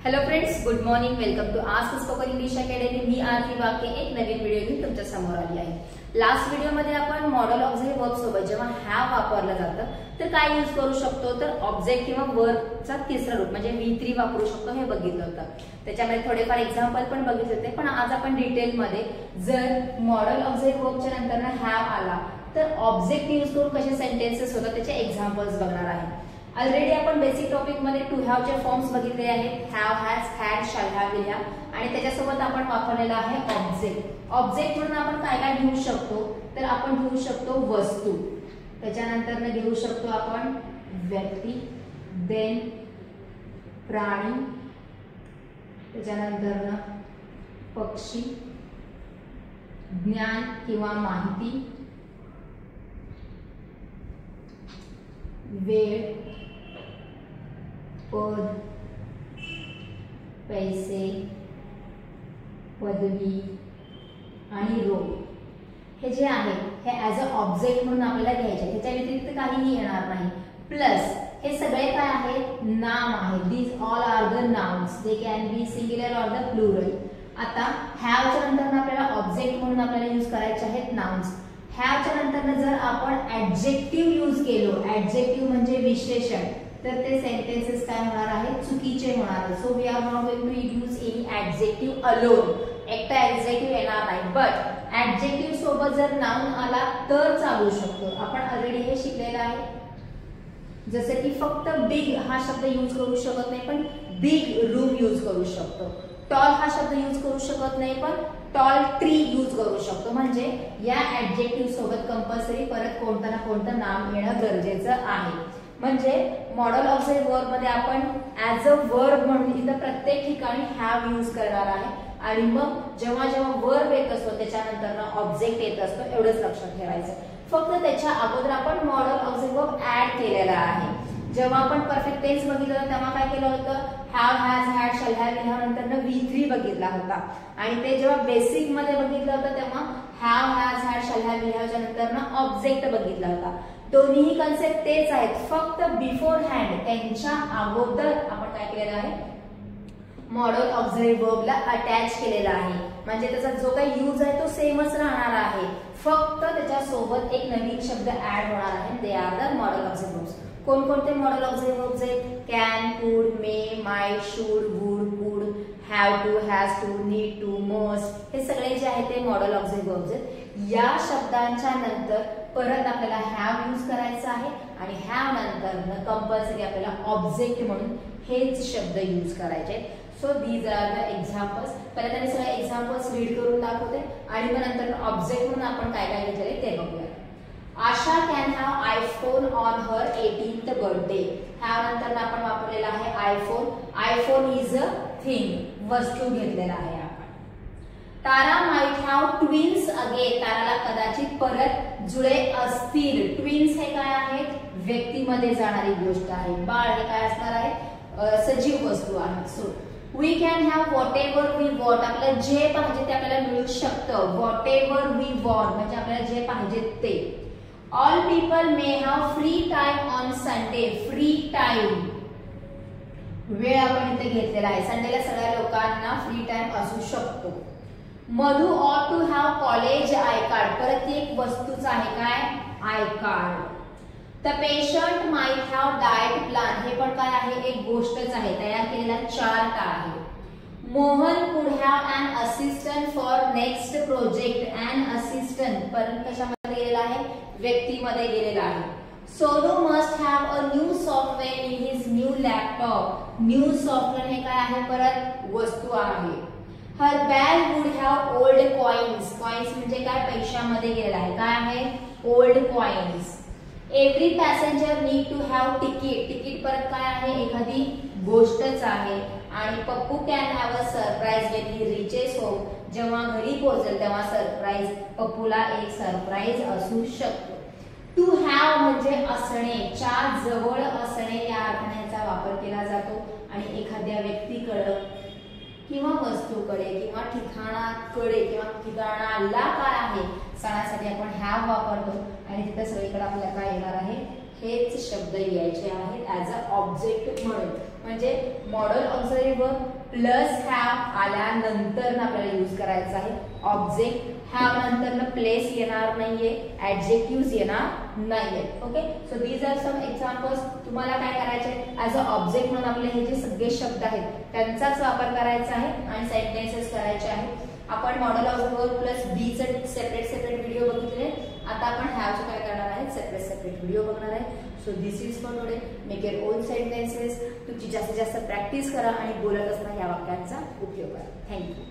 Hello friends, good morning. Welcome to ask spoken English academy. मी आरती वाके एक नवीन video घेऊन तुमच्या समोर आली आहे. लास्ट व्हिडिओमध्ये आपण मॉडेल ऑक्झिलरी वर्ब सोबत जेव्हा हॅव वापरलं जातं तर काय यूज करू शकतो, तर ऑब्जेक्ट किंवा वर्बचा तिसरा रूप म्हणजे V3 वापरू शकतो हे बघितलं होतं. त्याच्यामध्ये थोडेफार एक्झाम्पल पण बघितले होते, पण आज आपण डिटेलमध्ये जर मॉडेल ऑक्झिलरी वर्बच्या नंतर हॅव आला तर ऑब्जेक्ट यूज करून कसे सेंटेन्सेस होतात त्याचे एक्झाम्पल्स बघणार आहे. ऑलरेडी आपण बेसिक टॉपिक मध्ये टू हॅव चे फॉर्म्स बघितले आहेत. Have, has, had, shall have, will have आणि त्याच्यासोबत आपण वापरलेला आहे ऑब्जेक्ट. ऑब्जेक्ट म्हणून आपण काय काय घेऊ शकतो, तर आपण घेऊ शकतो वस्तू, त्याच्यानंतर घेऊ शकतो आपण व्यक्ती, देन प्राणी, त्याच्यानंतर पक्षी, ज्ञान किंवा माहिती, वेळ, पद, पैसे, पदवी आणि रोग. हे जे आहे हे ऍज अ ऑब्जेक्ट म्हणून आपल्याला घ्यायचे. ह्याच्या व्यतिरिक्त काहीही येणार नाही. प्लस हे सगळे काय आहेत, नाम आहे. These all are the nouns. They can be singular or the plural. आता हॅवच्या नंतर आपल्याला ऑब्जेक्ट म्हणून आपल्याला यूज करायचे आहेत नाउन्स. हॅवच्या नंतर जर आपण ऍडजेक्टिव्ह यूज केलो, ऍडजेक्टिव्ह म्हणजे विशेषण, तर ते सेंटेन्सेस काय होणार आहेत, चुकीचे होणार. So we are not going to use any adjective alone. एकटा ऍडजेक्टिव्ह येणार नाही, बट ऍडजेक्टिव्ह सोबत जर नाउन आला तर चालू शकतो. आपण ऑलरेडी हे शिकलेलं आहे. जसे की फक्त बिग हा शब्द यूज करू शकत नाही, पण बिग रूम यूज करू शकतो. टॉल हा शब्द यूज करू शकत नाही, पण टॉल ट्री यूज करू शकतो. म्हणजे या ऍडजेक्टिव्ह सोबत कंपल्सरी परत कोणतं ना कोणतं नाम येणं गरजेचं आहे. म्हणजे मॉडेल ऑक्झिलरी वर्ब मध्ये आपण ऍज अ वर्ब म्हणून इथं प्रत्येक ठिकाणी हॅव यूज करणार आहे. आणि मग जेव्हा जेव्हा वर्ब येत असतो त्याच्यानंतर ऑब्जेक्ट येत असतो, एवढंच लक्षात ठेवायचं. फक्त त्याच्या अगोदर आपण मॉडेल ऑक्झिलरी वर्ब ऍड केलेला आहे. जेव्हा आपण परफेक्ट टेन्स बघितलं होतं तेव्हा काय केलं होतं, have, has, had, shall have, will have नंतर V3 बघितला होता. आणि ते जेव्हा बेसिक मध्ये बघितलं होतं तेव्हा have, has, had, shall have, will हॅवच्या नंतर ऑब्जेक्ट बघितला होता. दोन्ही कन्सेप्ट तेच आहेत, फक्त बिफोर हँड त्यांच्या अगोदर आपण काय केलेलं आहे, मॉडेल ऑक्झिलरी वर्बला अटॅच केलेला आहे. म्हणजे त्याचा जो काही यूज आहे तो सेमच राहणार आहे, फक्त त्याच्या सोबत एक नवीन शब्द ऍड होणार आहे. They are the modal auxiliary verbs. कोणकोणते मॉडेल ऑक्झिलरी वर्ब्स आहेत, can, could, may, might, should, would, could, have to, has to, need to, must, हे सगळे जे आहेत ते मॉडेल ऑक्झिलरी वर्ब्स आहेत. या शब्दांच्या नंतर परत आपल्याला हॅव यूज करायचा आहे आणि हॅव नंतर कंपल्सरी आपल्याला ऑब्जेक्ट म्हणून हेच शब्द यूज करायचे आहेत. So these are the examples. पहिल्यांदा मी सगळे एक्झाम्पल्स रीड करून दाखवते आणि मग नंतर ऑब्जेक्ट म्हणून आपण काय काय घेतले ते बघूया. Asha can have iPhone on her 18th birthday. Have नंतर आपण वापरलेला आहे iPhone. IPhone is a thing, वस्तू घेतलेला आहे आपण. Tara might have twins again. ताराला कदाचित परत जुळे असतील. ट्विन्स हे काय आहेत, व्यक्तीमध्ये जाणारी गोष्ट आहे. बाळ हे काय असणार आहे, सजीव वस्तू आहे. So we can have whatever we want. आपल्याला जे पाहिजे ते आपल्याला मिळू शकतं. व्हॉट एव्हर वी वॉन्ट म्हणजे आपल्याला जे पाहिजे ते. All people may have free time on Sunday. Free time वेळ आपण इथे घेतलेला आहे. संडेला सगळ्या लोकांना फ्री टाइम असू शकतो. Madhu ought to have college I card. परत एक वस्तूच आहे काय, I card. The patient might have diet plan. हे पण काय आहे, एक गोष्टच आहे, तयार केलेला चार्ट आहे. Mohan could have an assistant for next project. An assistant परत कशामध्ये गेलेला आहे, व्यक्तीमध्ये गेलेला आहे. Sonu must have a new software in his new laptop. New software हे काय आहे, परत वस्तू आहे. Her bag would have old coins. Coins म्हणजे काय, पैशामध्ये गेलेला आहे, काय आहे, old coins. Every passenger need to have ticket. Ticket परत काय आहे, एखादी गोष्टच आहे. आणि Pappu can have a surprise when he reaches home. जेव्हा घरी पोहोचेल तेव्हा सरप्राईज, पप्पूला एक सरप्राईज असू शकतो. टू हॅव म्हणजे असणे, च्या जवळ असणे या अर्थाचा वापर केला जातो. आणि एखाद्या व्यक्तीकडे किंवा वस्तूकडे किंवा ठिकाणाकडे किंवा ठिकाणाला काय आहे, सणासाठी आपण हॅव वापरतो आणि तिथे सगळीकडे आपल्याला काय येणार आहे, हेच हेच शब्द लिहायचे आहेत ऍज अ ऑब्जेक्ट म्हणून. म्हणजे modal auxiliary verb plus have आल्यानंतर आपल्याला यूज करायचा आहे. ऑब्जेक्ट हॅव नंतर प्लेस येणार नाहीये, ऍडजेक्टिव्ह येणार नाहीये. Okay, so these are some examples. तुम्हाला काय करायचे ऍज अ ऑब्जेक्ट म्हणून आपले हे जे सगळे शब्द आहेत त्यांचाच वापर करायचा आहे आणि सेंटेन्सेस करायचे आहेत. आपण मॉडल ऑक्झिलरी वर्ब प्लस बी चे सेपरेट व्हिडिओ बघितले. आता आपण हॅवचे काय करणार आहे, सेपरेट व्हिडिओ बघणार आहे. So this is for today. Make your on sentences. तुमची जास्तीत जास्त प्रॅक्टिस करा आणि बोलत असताना या वाक्यांचा उपयोग करा. थँक्यू.